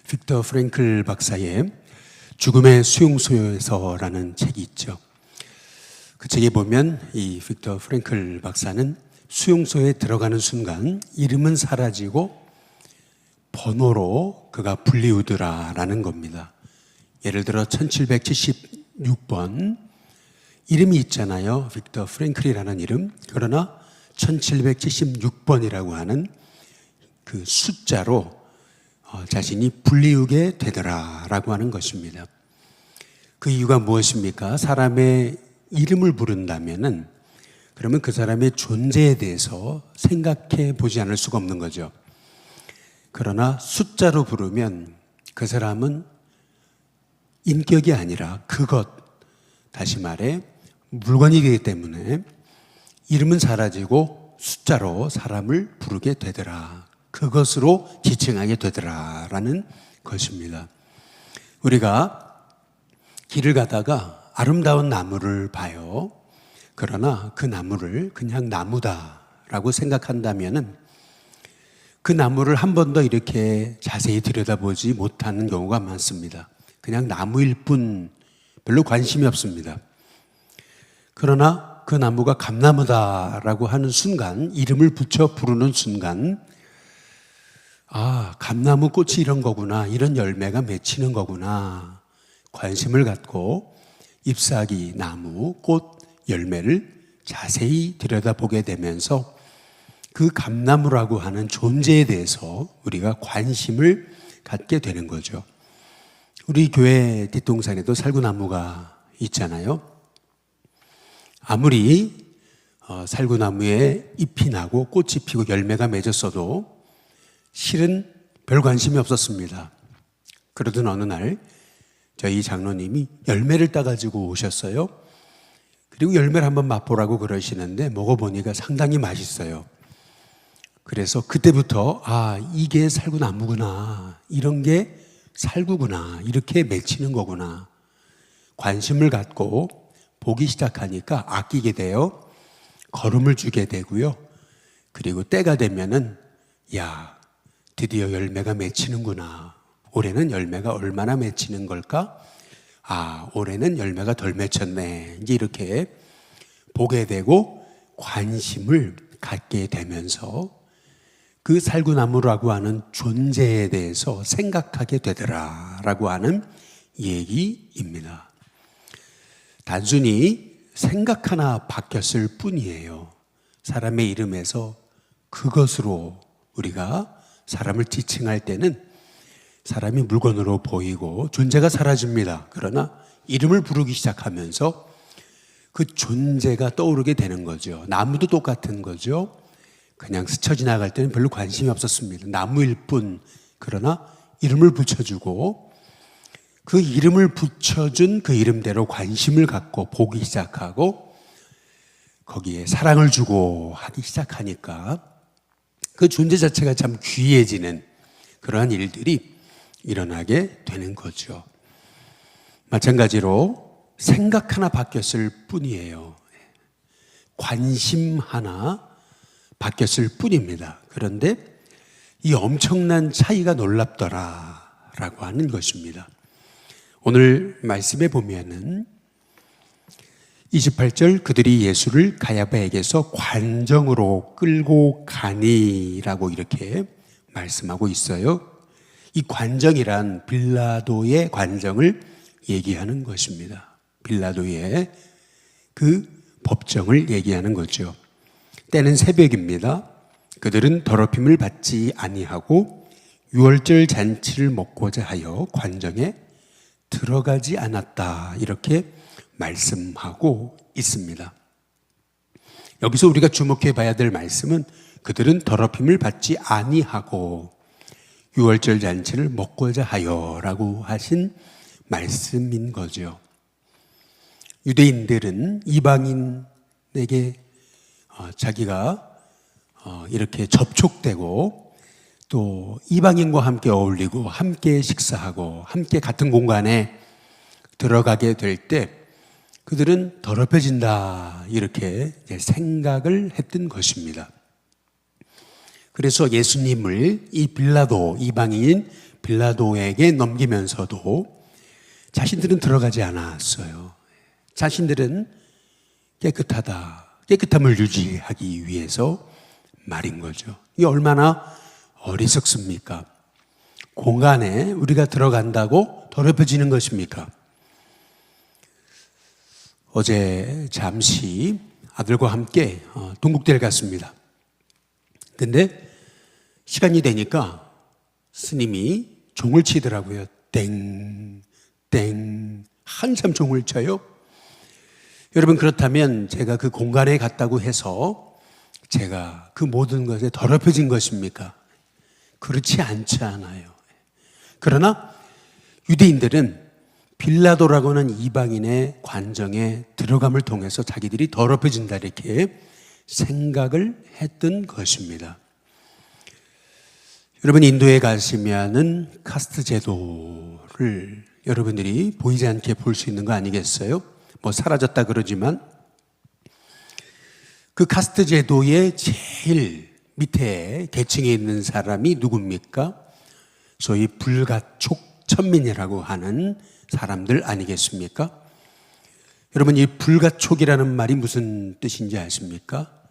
빅터 프랭클 박사의 죽음의 수용소에서라는 책이 있죠. 그 책에 보면 이 빅터 프랭클 박사는 수용소에 들어가는 순간 이름은 사라지고 번호로 그가 불리우더라라는 겁니다. 예를 들어 1776번 이름이 있잖아요. 빅터 프랭클이라는 이름. 그러나 1776번이라고 하는 그 숫자로 자신이 불리우게 되더라라고 하는 것입니다. 그 이유가 무엇입니까? 사람의 이름을 부른다면은 그러면 그 사람의 존재에 대해서 생각해 보지 않을 수가 없는 거죠. 그러나 숫자로 부르면 그 사람은 인격이 아니라 그것, 다시 말해 물건이 되기 때문에 이름은 사라지고 숫자로 사람을 부르게 되더라. 그것으로 지칭하게 되더라라는 것입니다. 우리가 길을 가다가 아름다운 나무를 봐요. 그러나 그 나무를 그냥 나무다라고 생각한다면은 그 나무를 한 번 더 이렇게 자세히 들여다보지 못하는 경우가 많습니다. 그냥 나무일 뿐 별로 관심이 없습니다. 그러나 그 나무가 감나무다라고 하는 순간, 이름을 붙여 부르는 순간, 아, 감나무 꽃이 이런 거구나, 이런 열매가 맺히는 거구나, 관심을 갖고 잎사귀, 나무, 꽃, 열매를 자세히 들여다보게 되면서 그 감나무라고 하는 존재에 대해서 우리가 관심을 갖게 되는 거죠. 우리 교회 뒷동산에도 살구나무가 있잖아요. 아무리 살구나무에 잎이 나고 꽃이 피고 열매가 맺었어도 실은 별 관심이 없었습니다. 그러던 어느 날 저희 장로님이 열매를 따가지고 오셨어요. 그리고 열매를 한번 맛보라고 그러시는데 먹어보니까 상당히 맛있어요. 그래서 그때부터 아, 이게 살구나무구나, 이런 게 살구구나, 이렇게 맺히는 거구나 관심을 갖고 보기 시작하니까 아끼게 돼요. 거름을 주게 되고요. 그리고 때가 되면은 야, 드디어 열매가 맺히는구나. 올해는 열매가 얼마나 맺히는 걸까? 아, 올해는 열매가 덜 맺혔네. 이제 이렇게 보게 되고 관심을 갖게 되면서 그 살구나무라고 하는 존재에 대해서 생각하게 되더라라고 하는 얘기입니다. 단순히 생각 하나 바뀌었을 뿐이에요. 사람의 이름에서 그것으로 우리가 사람을 지칭할 때는 사람이 물건으로 보이고 존재가 사라집니다. 그러나 이름을 부르기 시작하면서 그 존재가 떠오르게 되는 거죠. 나무도 똑같은 거죠. 그냥 스쳐 지나갈 때는 별로 관심이 없었습니다. 나무일 뿐. 그러나 이름을 붙여주고 그 이름을 붙여준 그 이름대로 관심을 갖고 보기 시작하고 거기에 사랑을 주고 하기 시작하니까 그 존재 자체가 참 귀해지는 그러한 일들이 일어나게 되는 거죠. 마찬가지로 생각 하나 바뀌었을 뿐이에요. 관심 하나 바뀌었을 뿐입니다. 그런데 이 엄청난 차이가 놀랍더라라고 하는 것입니다. 오늘 말씀에 보면은 28절 그들이 예수를 가야바에게서 관정으로 끌고 가니라고 이렇게 말씀하고 있어요. 이 관정이란 빌라도의 관정을 얘기하는 것입니다. 빌라도의 그 법정을 얘기하는 거죠. 때는 새벽입니다. 그들은 더럽힘을 받지 아니하고 유월절 잔치를 먹고자 하여 관정에 들어가지 않았다. 이렇게 말씀하고 있습니다. 여기서 우리가 주목해 봐야 될 말씀은 그들은 더럽힘을 받지 아니하고 유월절 잔치를 먹고자 하여 라고 하신 말씀인 거죠. 유대인들은 이방인에게 자기가 이렇게 접촉되고 또 이방인과 함께 어울리고 함께 식사하고 함께 같은 공간에 들어가게 될 때 그들은 더럽혀진다 이렇게 생각을 했던 것입니다. 그래서 예수님을 이 빌라도 이방인인 빌라도에게 넘기면서도 자신들은 들어가지 않았어요. 자신들은 깨끗함을 유지하기 위해서 말인 거죠. 이게 얼마나 어리석습니까? 공간에 우리가 들어간다고 더럽혀지는 것입니까? 어제 잠시 아들과 함께 동국대를 갔습니다. 근데 시간이 되니까 스님이 종을 치더라고요. 땡, 땡. 한참 종을 쳐요. 여러분, 그렇다면 제가 그 공간에 갔다고 해서 제가 그 모든 것에 더럽혀진 것입니까? 그렇지 않잖아요. 그러나 유대인들은 빌라도라고 하는 이방인의 관정에 들어감을 통해서 자기들이 더럽혀진다 이렇게 생각을 했던 것입니다. 여러분, 인도에 가시면은 카스트 제도를 여러분들이 보이지 않게 볼 수 있는 거 아니겠어요? 뭐 사라졌다 그러지만 그 카스트 제도의 제일 밑에 계층에 있는 사람이 누굽니까? 소위 불가촉 천민이라고 하는 사람들 아니겠습니까? 여러분, 이 불가촉이라는 말이 무슨 뜻인지 아십니까?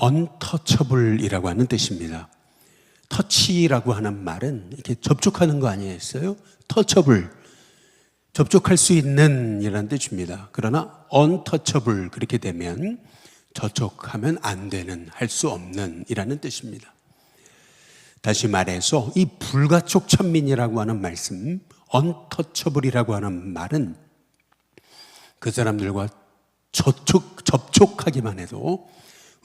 untouchable이라고 하는 뜻입니다. 터치라고 하는 말은 이렇게 접촉하는 거 아니겠어요? touchable, 접촉할 수 있는 이라는 뜻입니다. 그러나 untouchable 그렇게 되면 접촉하면 안 되는, 할 수 없는 이라는 뜻입니다. 다시 말해서 이 불가촉 천민이라고 하는 말씀, untouchable이라고 하는 말은 그 사람들과 접촉하기만 해도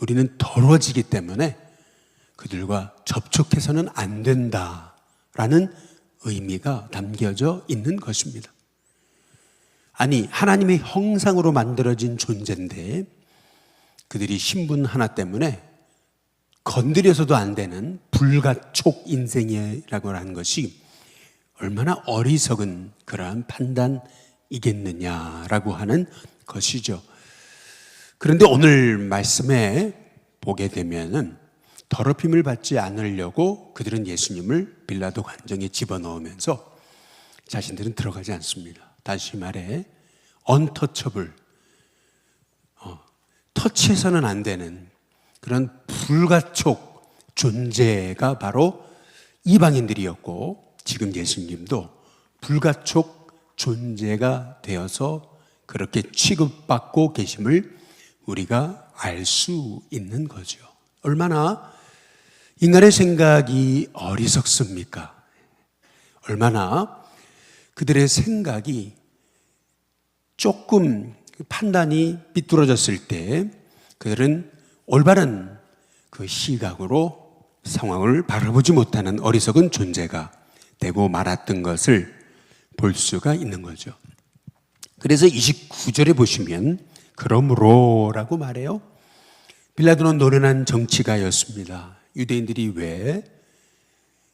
우리는 더러워지기 때문에 그들과 접촉해서는 안 된다라는 의미가 담겨져 있는 것입니다. 아니, 하나님의 형상으로 만들어진 존재인데 그들이 신분 하나 때문에 건드려서도 안 되는 불가촉 인생이라고 하는 것이 얼마나 어리석은 그러한 판단이겠느냐라고 하는 것이죠. 그런데 오늘 말씀에 보게 되면은 더럽힘을 받지 않으려고 그들은 예수님을 빌라도 관정에 집어넣으면서 자신들은 들어가지 않습니다. 다시 말해 untouchable, 터치해서는 안 되는 그런 불가촉 존재가 바로 이방인들이었고 지금 예수님도 불가촉 존재가 되어서 그렇게 취급받고 계심을 우리가 알 수 있는 거죠. 얼마나 인간의 생각이 어리석습니까? 얼마나 그들의 생각이 조금 판단이 삐뚤어졌을 때 그들은 올바른 그 시각으로 상황을 바라보지 못하는 어리석은 존재가 되고 말았던 것을 볼 수가 있는 거죠. 그래서 29절에 보시면 그러므로라고 말해요. 빌라도는 노련한 정치가였습니다. 유대인들이 왜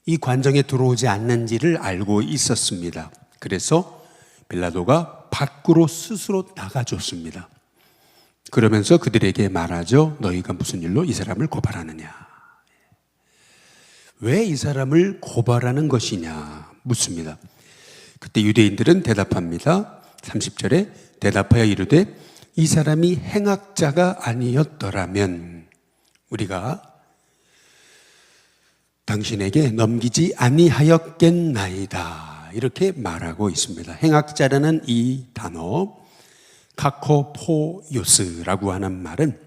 이 관정에 들어오지 않는지를 알고 있었습니다. 그래서 빌라도가 밖으로 스스로 나가줬습니다. 그러면서 그들에게 말하죠. 너희가 무슨 일로 이 사람을 고발하느냐. 왜 이 사람을 고발하는 것이냐 묻습니다. 그때 유대인들은 대답합니다. 30절에 대답하여 이르되 이 사람이 행악자가 아니었더라면 우리가 당신에게 넘기지 아니하였겠나이다. 이렇게 말하고 있습니다. 행악자라는 이 단어 카코포요스라고 하는 말은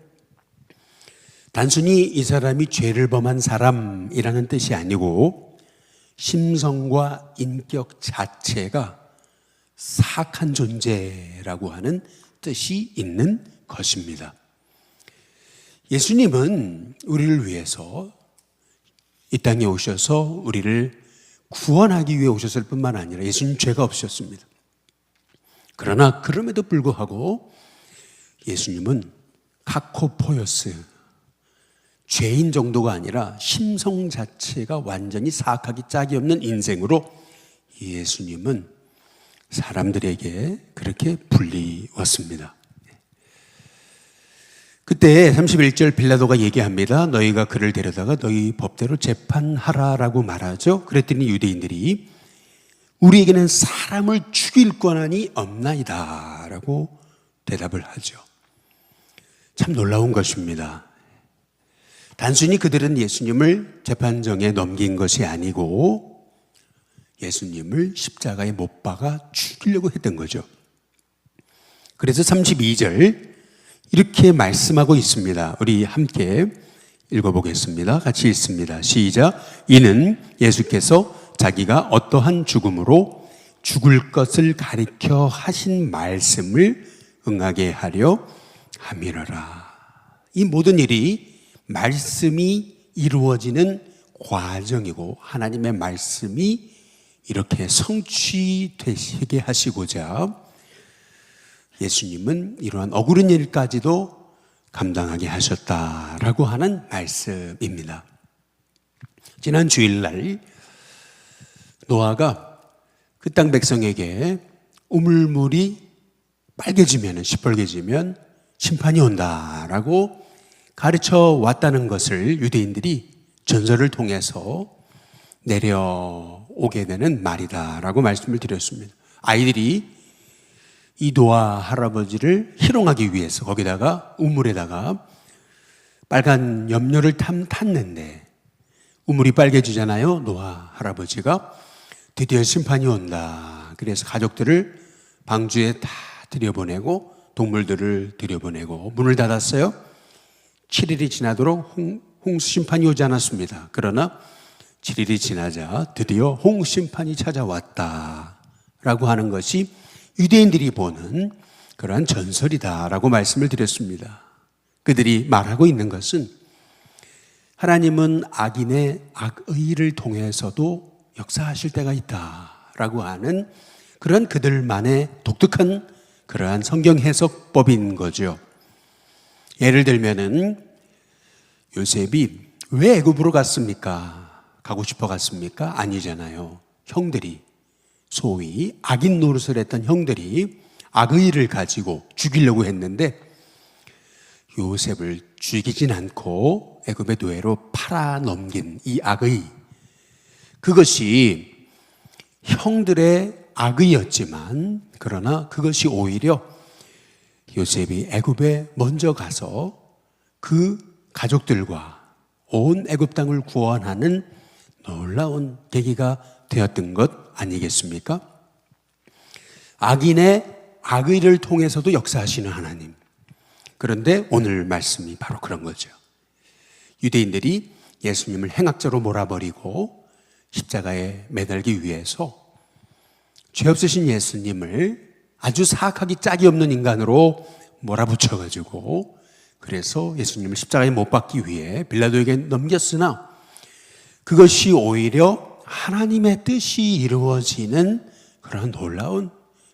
단순히 이 사람이 죄를 범한 사람이라는 뜻이 아니고 심성과 인격 자체가 사악한 존재라고 하는 뜻이 있는 것입니다. 예수님은 우리를 위해서 이 땅에 오셔서 우리를 구원하기 위해 오셨을 뿐만 아니라 예수님 죄가 없으셨습니다. 그러나 그럼에도 불구하고 예수님은 카코포요스, 죄인 정도가 아니라 심성 자체가 완전히 사악하기 짝이 없는 인생으로 예수님은 사람들에게 그렇게 불리웠습니다. 그때 31절 빌라도가 얘기합니다. 너희가 그를 데려다가 너희 법대로 재판하라라고 말하죠. 그랬더니 유대인들이 우리에게는 사람을 죽일 권한이 없나이다 라고 대답을 하죠. 참 놀라운 것입니다. 단순히 그들은 예수님을 재판정에 넘긴 것이 아니고 예수님을 십자가에 못 박아 죽이려고 했던 거죠. 그래서 32절 이렇게 말씀하고 있습니다. 우리 함께 읽어보겠습니다. 같이 읽습니다. 시작. 이는 예수께서 자기가 어떠한 죽음으로 죽을 것을 가리켜 하신 말씀을 응하게 하려 함이러라. 이 모든 일이 말씀이 이루어지는 과정이고 하나님의 말씀이 이렇게 성취되시게 하시고자 예수님은 이러한 억울한 일까지도 감당하게 하셨다라고 하는 말씀입니다. 지난 주일날 노아가 그 땅 백성에게 우물물이 빨개지면, 시뻘개지면 심판이 온다라고 가르쳐 왔다는 것을 유대인들이 전설을 통해서 내려오게 되는 말이다라고 말씀을 드렸습니다. 아이들이 이 노아 할아버지를 희롱하기 위해서 거기다가 우물에다가 빨간 염료를 탔는데 우물이 빨개지잖아요. 노아 할아버지가 드디어 심판이 온다. 그래서 가족들을 방주에 다 들여보내고 동물들을 들여보내고 문을 닫았어요. 7일이 지나도록 홍수 심판이 오지 않았습니다. 그러나 7일이 지나자 드디어 홍심판이 찾아왔다라고 하는 것이 유대인들이 보는 그러한 전설이다라고 말씀을 드렸습니다. 그들이 말하고 있는 것은 하나님은 악인의 악의를 통해서도 역사하실 때가 있다라고 하는 그런 그들만의 독특한 그러한 성경 해석법인 거죠. 예를 들면은 요셉이 왜 애굽으로 갔습니까? 가고 싶어 갔습니까? 아니잖아요. 형들이 소위 악인 노릇을 했던 형들이 악의를 가지고 죽이려고 했는데 요셉을 죽이진 않고 애굽의 노예로 팔아 넘긴 이 악의, 그것이 형들의 악의였지만 그러나 그것이 오히려 요셉이 애굽에 먼저 가서 그 가족들과 온 애굽 땅을 구원하는 놀라운 계기가 되었던 것 아니겠습니까? 악인의 악의를 통해서도 역사하시는 하나님. 그런데 오늘 말씀이 바로 그런 거죠. 유대인들이 예수님을 행악자로 몰아버리고 십자가에 매달기 위해서 죄 없으신 예수님을 아주 사악하기 짝이 없는 인간으로 몰아붙여가지고 그래서 예수님을 십자가에 못 박기 위해 빌라도에게 넘겼으나 그것이 오히려 하나님의 뜻이 이루어지는 그런 놀라운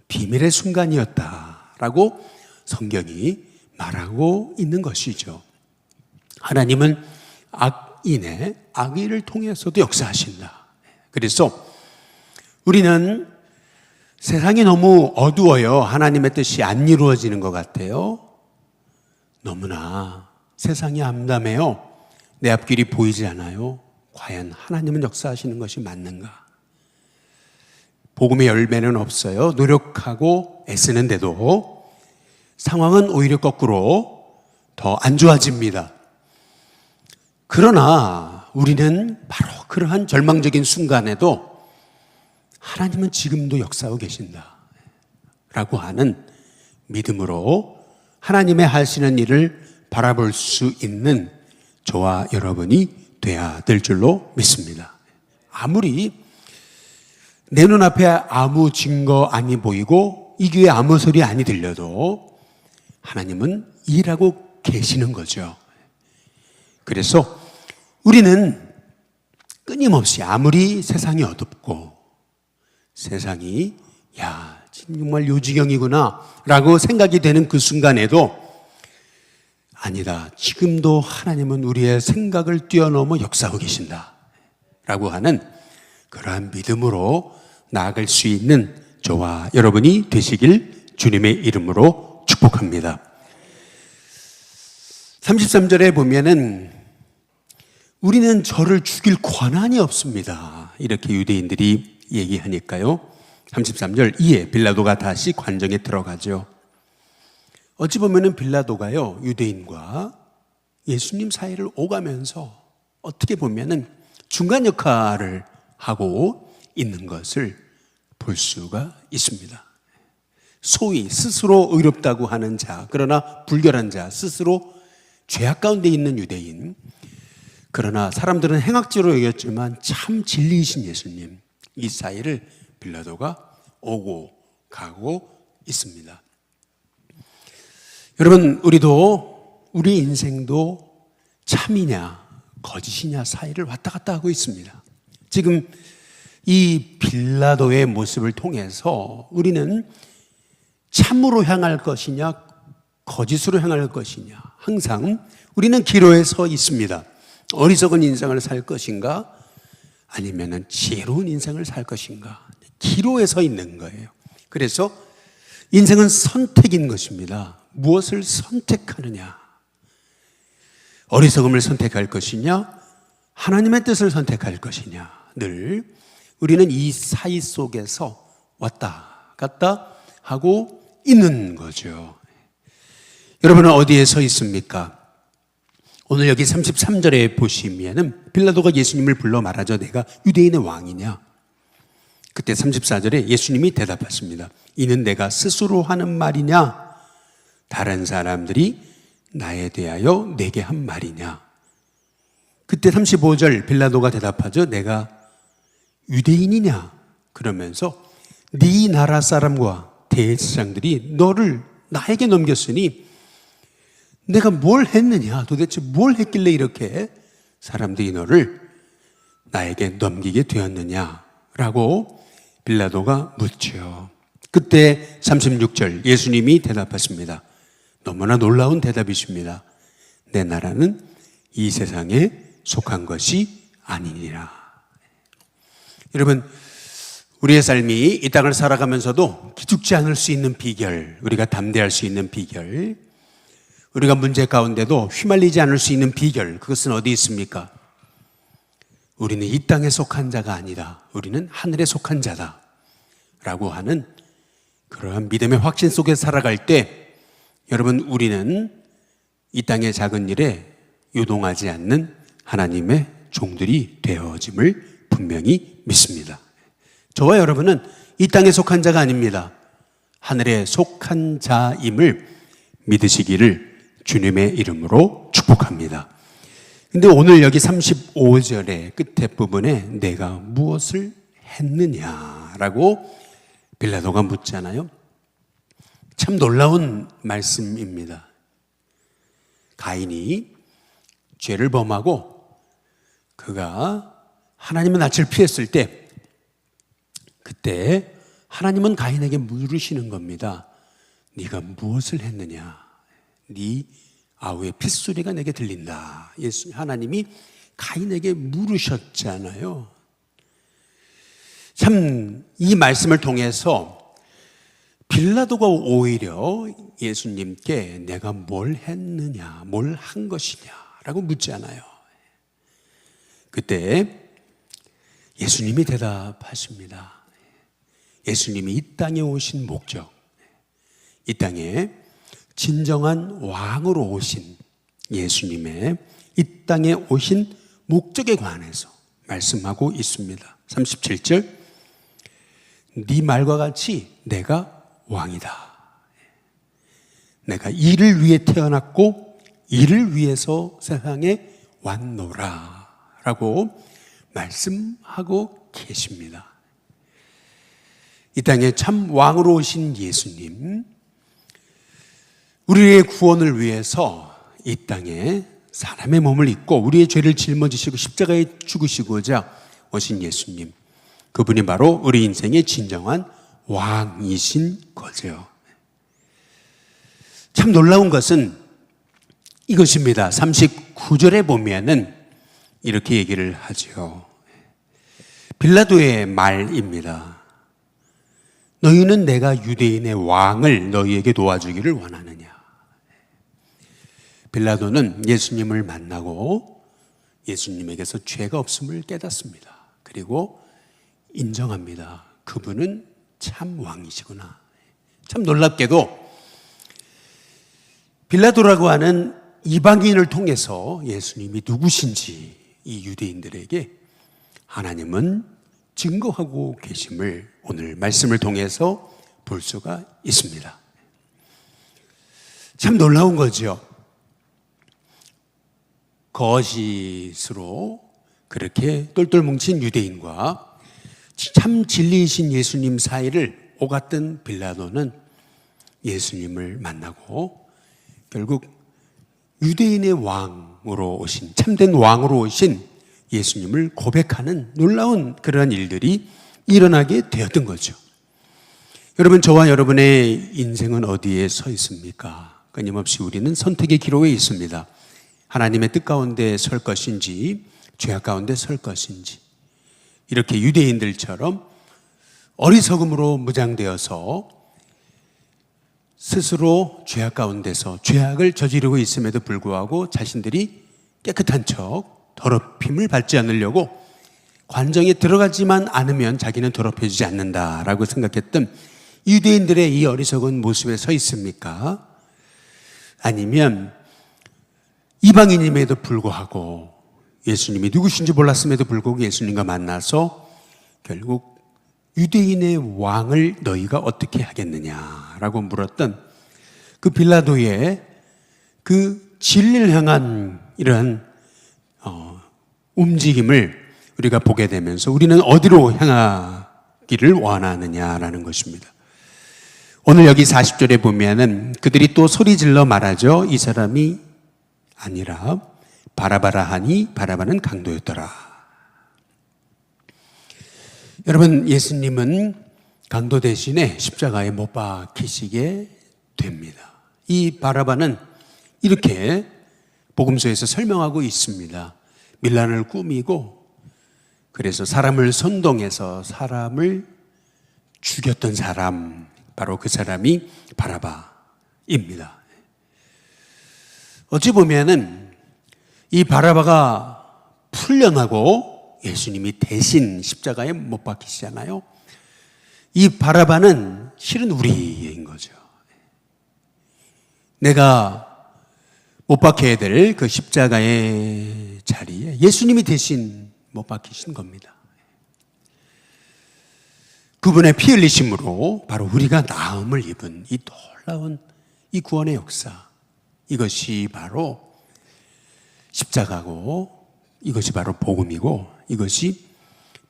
비밀의 순간이었다라고 성경이 말하고 있는 것이죠. 하나님은 악인의 악의를 통해서도 역사하신다. 그래서 우리는 세상이 너무 어두워요. 하나님의 뜻이 안 이루어지는 것 같아요. 너무나 세상이 암담해요. 내 앞길이 보이지 않아요. 과연 하나님은 역사하시는 것이 맞는가? 복음의 열매는 없어요. 노력하고 애쓰는데도 상황은 오히려 거꾸로 더 안 좋아집니다. 그러나 우리는 바로 그러한 절망적인 순간에도 하나님은 지금도 역사하고 계신다 라고 하는 믿음으로 하나님의 하시는 일을 바라볼 수 있는 저와 여러분이 돼야 될 줄로 믿습니다. 아무리 내 눈앞에 아무 증거 아니 보이고 이 귀에 아무 소리 아니 들려도 하나님은 일하고 계시는 거죠. 그래서 우리는 끊임없이 아무리 세상이 어둡고 세상이 야 지금 정말 요지경이구나 라고 생각이 되는 그 순간에도 아니다, 지금도 하나님은 우리의 생각을 뛰어넘어 역사하고 계신다 라고 하는 그러한 믿음으로 나아갈 수 있는 저와 여러분이 되시길 주님의 이름으로 축복합니다. 33절에 보면은 우리는 저를 죽일 권한이 없습니다. 이렇게 유대인들이 얘기하니까요. 33절 이에 빌라도가 다시 관정에 들어가죠. 어찌 보면은 빌라도가요, 유대인과 예수님 사이를 오가면서 어떻게 보면은 중간 역할을 하고 있는 것을 볼 수가 있습니다. 소위 스스로 의롭다고 하는 자, 그러나 불결한 자, 스스로 죄악 가운데 있는 유대인, 그러나 사람들은 행악지로 여겼지만 참 진리이신 예수님, 이 사이를 빌라도가 오고 가고 있습니다. 여러분, 우리 인생도 참이냐 거짓이냐 사이를 왔다 갔다 하고 있습니다. 지금 이 빌라도의 모습을 통해서 우리는 참으로 향할 것이냐 거짓으로 향할 것이냐, 항상 우리는 기로에 서 있습니다. 어리석은 인생을 살 것인가 아니면 지혜로운 인생을 살 것인가, 기로에 서 있는 거예요. 그래서 인생은 선택인 것입니다. 무엇을 선택하느냐, 어리석음을 선택할 것이냐 하나님의 뜻을 선택할 것이냐, 늘 우리는 이 사이 속에서 왔다 갔다 하고 있는 거죠. 여러분은 어디에 서 있습니까? 오늘 여기 33절에 보시면은 빌라도가 예수님을 불러 말하죠. 내가 유대인의 왕이냐? 그때 34절에 예수님이 대답하십니다. 이는 내가 스스로 하는 말이냐? 다른 사람들이 나에 대하여 내게 한 말이냐? 그때 35절 빌라도가 대답하죠. 내가 유대인이냐? 그러면서 네 나라 사람과 대제사장들이 너를 나에게 넘겼으니 내가 뭘 했느냐? 도대체 뭘 했길래 이렇게 사람들이 너를 나에게 넘기게 되었느냐? 라고 빌라도가 묻죠. 그때 36절 예수님이 대답하십니다. 너무나 놀라운 대답이십니다. 내 나라는 이 세상에 속한 것이 아니니라. 여러분, 우리의 삶이 이 땅을 살아가면서도 기죽지 않을 수 있는 비결, 우리가 담대할 수 있는 비결, 우리가 문제 가운데도 휘말리지 않을 수 있는 비결, 그것은 어디 있습니까? 우리는 이 땅에 속한 자가 아니다. 우리는 하늘에 속한 자다. 라고 하는 그러한 믿음의 확신 속에 살아갈 때 여러분, 우리는 이 땅의 작은 일에 요동하지 않는 하나님의 종들이 되어짐을 분명히 믿습니다. 저와 여러분은 이 땅에 속한 자가 아닙니다. 하늘에 속한 자임을 믿으시기를 주님의 이름으로 축복합니다. 근데 오늘 여기 35절의 끝에 부분에 내가 무엇을 했느냐라고 빌라도가 묻잖아요. 참 놀라운 말씀입니다. 가인이 죄를 범하고 그가 하나님의 낯을 피했을 때 그때 하나님은 가인에게 물으시는 겁니다. 네가 무엇을 했느냐? 네 아우의 핏소리가 내게 들린다. 하나님이 가인에게 물으셨잖아요. 참 이 말씀을 통해서 빌라도가 오히려 예수님께 내가 뭘 했느냐, 뭘 한 것이냐라고 묻잖아요. 그때 예수님이 대답하십니다. 예수님이 이 땅에 오신 목적, 이 땅에 진정한 왕으로 오신 예수님의 이 땅에 오신 목적에 관해서 말씀하고 있습니다. 37절, 네 말과 같이 내가 왕이다. 내가 이를 위해 태어났고 이를 위해서 세상에 왔노라 라고 말씀하고 계십니다. 이 땅에 참 왕으로 오신 예수님, 우리의 구원을 위해서 이 땅에 사람의 몸을 입고 우리의 죄를 짊어지시고 십자가에 죽으시고자 오신 예수님, 그분이 바로 우리 인생의 진정한 왕이신 거죠. 참 놀라운 것은 이것입니다. 39절에 보면은 이렇게 얘기를 하죠. 빌라도의 말입니다. 너희는 내가 유대인의 왕을 너희에게 도와주기를 원하느냐? 빌라도는 예수님을 만나고 예수님에게서 죄가 없음을 깨닫습니다. 그리고 인정합니다. 그분은 참 왕이시구나. 참 놀랍게도 빌라도라고 하는 이방인을 통해서 예수님이 누구신지 이 유대인들에게 하나님은 증거하고 계심을 오늘 말씀을 통해서 볼 수가 있습니다. 참 놀라운 거죠. 거짓으로 그렇게 똘똘 뭉친 유대인과 참 진리이신 예수님 사이를 오갔던 빌라도는 예수님을 만나고 결국 유대인의 왕으로 오신, 참된 왕으로 오신 예수님을 고백하는 놀라운 그러한 일들이 일어나게 되었던 거죠. 여러분, 저와 여러분의 인생은 어디에 서 있습니까? 끊임없이 우리는 선택의 기로에 있습니다. 하나님의 뜻 가운데 설 것인지 죄악 가운데 설 것인지, 이렇게 유대인들처럼 어리석음으로 무장되어서 스스로 죄악 가운데서 죄악을 저지르고 있음에도 불구하고 자신들이 깨끗한 척 더럽힘을 받지 않으려고 관정에 들어가지만 않으면 자기는 더럽혀지지 않는다라고 생각했던 유대인들의 이 어리석은 모습에 서 있습니까? 아니면 이방인임에도 불구하고 예수님이 누구신지 몰랐음에도 불구하고 예수님과 만나서 결국 유대인의 왕을 너희가 어떻게 하겠느냐라고 물었던 그 빌라도의 그 진리를 향한 이러한 움직임을 우리가 보게 되면서 우리는 어디로 향하기를 원하느냐라는 것입니다. 오늘 여기 40절에 보면은 그들이 또 소리질러 말하죠. 이 사람이 아니라 바라바라 하니 바라바는 강도였더라. 여러분, 예수님은 강도 대신에 십자가에 못 박히시게 됩니다. 이 바라바는 이렇게 복음서에서 설명하고 있습니다. 밀란을 꾸미고 그래서 사람을 선동해서 사람을 죽였던 사람, 바로 그 사람이 바라바입니다. 어찌 보면은 이 바라바가 풀려나고 예수님이 대신 십자가에 못 박히시잖아요. 이 바라바는 실은 우리인 거죠. 내가 못 박혀야 될 그 십자가의 자리에 예수님이 대신 못 박히신 겁니다. 그분의 피 흘리심으로 바로 우리가 나음을 입은 이 놀라운 이 구원의 역사, 이것이 바로 십자가고 이것이 바로 복음이고 이것이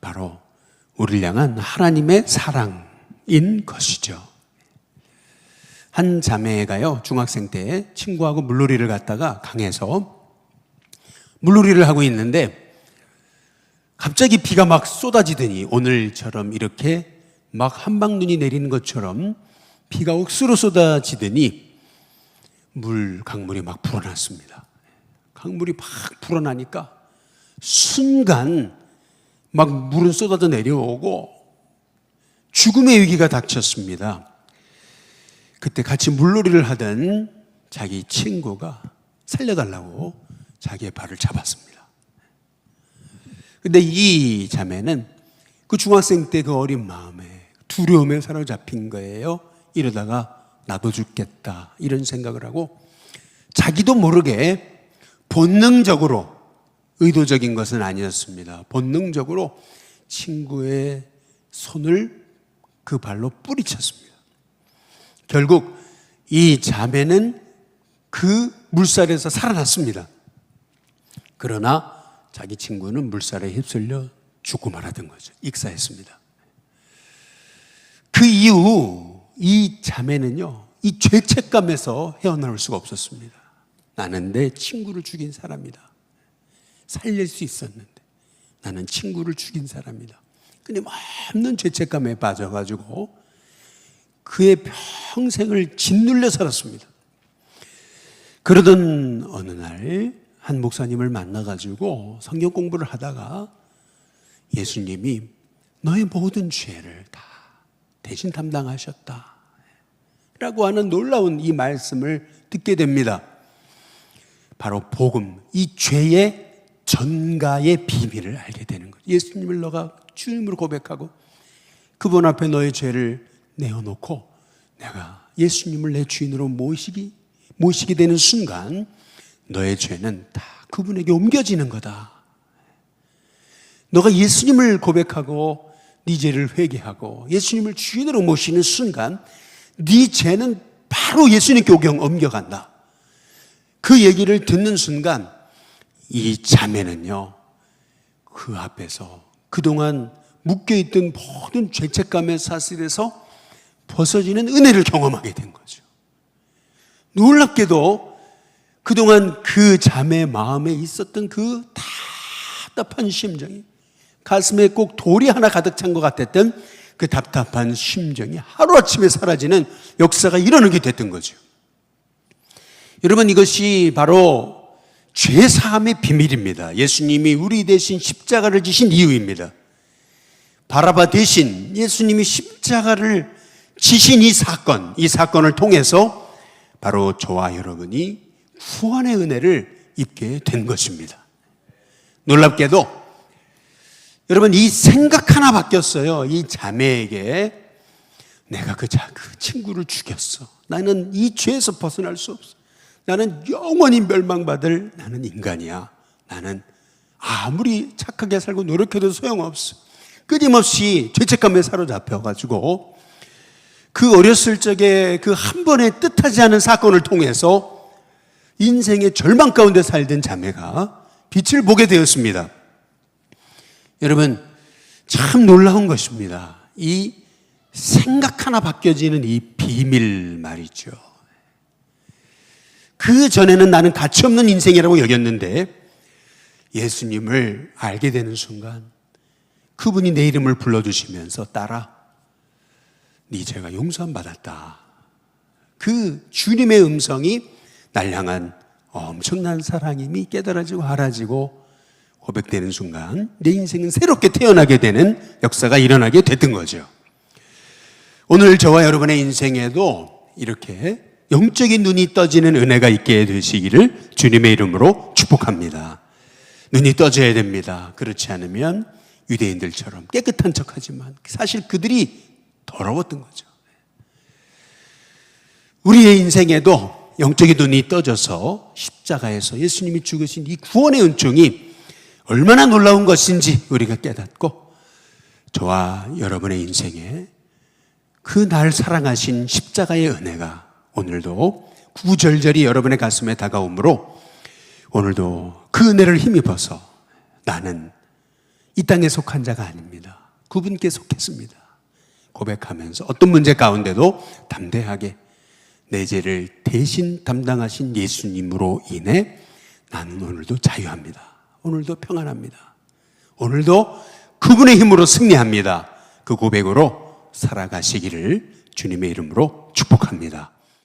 바로 우리를 향한 하나님의 사랑인 것이죠. 한 자매가요, 중학생 때 친구하고 물놀이를 갔다가 강에서 물놀이를 하고 있는데 갑자기 비가 막 쏟아지더니 오늘처럼 이렇게 막 한방눈이 내리는 것처럼 비가 억수로 쏟아지더니 강물이 막 불어났습니다. 강물이 막 불어나니까 순간 막 물은 쏟아져 내려오고 죽음의 위기가 닥쳤습니다. 그때 같이 물놀이를 하던 자기 친구가 살려달라고 자기의 발을 잡았습니다. 근데 이 자매는 그 중학생 때 그 어린 마음에 두려움에 사로잡힌 거예요. 이러다가 나도 죽겠다 이런 생각을 하고 자기도 모르게 본능적으로, 의도적인 것은 아니었습니다. 본능적으로 친구의 손을 그 발로 뿌리쳤습니다. 결국 이 자매는 그 물살에서 살아났습니다. 그러나 자기 친구는 물살에 휩쓸려 죽고 말았던 거죠. 익사했습니다. 그 이후 이 자매는요, 이 죄책감에서 헤어나올 수가 없었습니다. 나는 내 친구를 죽인 사람이다. 살릴 수 있었는데 나는 친구를 죽인 사람이다. 근데 없는 죄책감에 빠져가지고 그의 평생을 짓눌려 살았습니다. 그러던 어느 날 한 목사님을 만나가지고 성경 공부를 하다가 예수님이 너의 모든 죄를 다 대신 담당하셨다 라고 하는 놀라운 이 말씀을 듣게 됩니다. 바로 복음, 이 죄의 전가의 비밀을 알게 되는 거죠. 예수님을 너가 주님으로 고백하고 그분 앞에 너의 죄를 내어놓고 내가 예수님을 내 주인으로 모시게 되는 순간 너의 죄는 다 그분에게 옮겨지는 거다. 너가 예수님을 고백하고 네 죄를 회개하고 예수님을 주인으로 모시는 순간 네 죄는 바로 예수님께 옮겨간다. 그 얘기를 듣는 순간 이 자매는요, 그 앞에서 그동안 묶여있던 모든 죄책감의 사슬에서 벗어지는 은혜를 경험하게 된 거죠. 놀랍게도 그동안 그 자매 마음에 있었던 그 답답한 심정이, 가슴에 꼭 돌이 하나 가득 찬 것 같았던 그 답답한 심정이 하루아침에 사라지는 역사가 일어나게 됐던 거죠. 여러분, 이것이 바로 죄사함의 비밀입니다. 예수님이 우리 대신 십자가를 지신 이유입니다. 바라바 대신 예수님이 십자가를 지신 이 사건을 통해서 바로 저와 여러분이 구원의 은혜를 입게 된 것입니다. 놀랍게도 여러분, 이 생각 하나 바뀌었어요. 이 자매에게 내가 그 친구를 죽였어. 나는 이 죄에서 벗어날 수 없어. 나는 영원히 멸망받을 나는 인간이야. 나는 아무리 착하게 살고 노력해도 소용없어. 끊임없이 죄책감에 사로잡혀가지고 그 어렸을 적에 그 한 번의 뜻하지 않은 사건을 통해서 인생의 절망 가운데 살던 자매가 빛을 보게 되었습니다. 여러분, 참 놀라운 것입니다. 이 생각 하나 바뀌어지는 이 비밀 말이죠. 그 전에는 나는 가치없는 인생이라고 여겼는데 예수님을 알게 되는 순간 그분이 내 이름을 불러주시면서 딸아, 네 죄가 용서함 받았다. 그 주님의 음성이 날 향한 엄청난 사랑임이 깨달아지고 알아지고 고백되는 순간 내 인생은 새롭게 태어나게 되는 역사가 일어나게 됐던 거죠. 오늘 저와 여러분의 인생에도 이렇게 영적인 눈이 떠지는 은혜가 있게 되시기를 주님의 이름으로 축복합니다. 눈이 떠져야 됩니다. 그렇지 않으면 유대인들처럼 깨끗한 척하지만 사실 그들이 더러웠던 거죠. 우리의 인생에도 영적인 눈이 떠져서 십자가에서 예수님이 죽으신 이 구원의 은총이 얼마나 놀라운 것인지 우리가 깨닫고 저와 여러분의 인생에 그 날 사랑하신 십자가의 은혜가 오늘도 구절절이 여러분의 가슴에 다가오므로 오늘도 그 은혜를 힘입어서 나는 이 땅에 속한 자가 아닙니다. 그분께 속했습니다. 고백하면서 어떤 문제 가운데도 담대하게 내 죄를 대신 담당하신 예수님으로 인해 나는 오늘도 자유합니다. 오늘도 평안합니다. 오늘도 그분의 힘으로 승리합니다. 그 고백으로 살아가시기를 주님의 이름으로 축복합니다.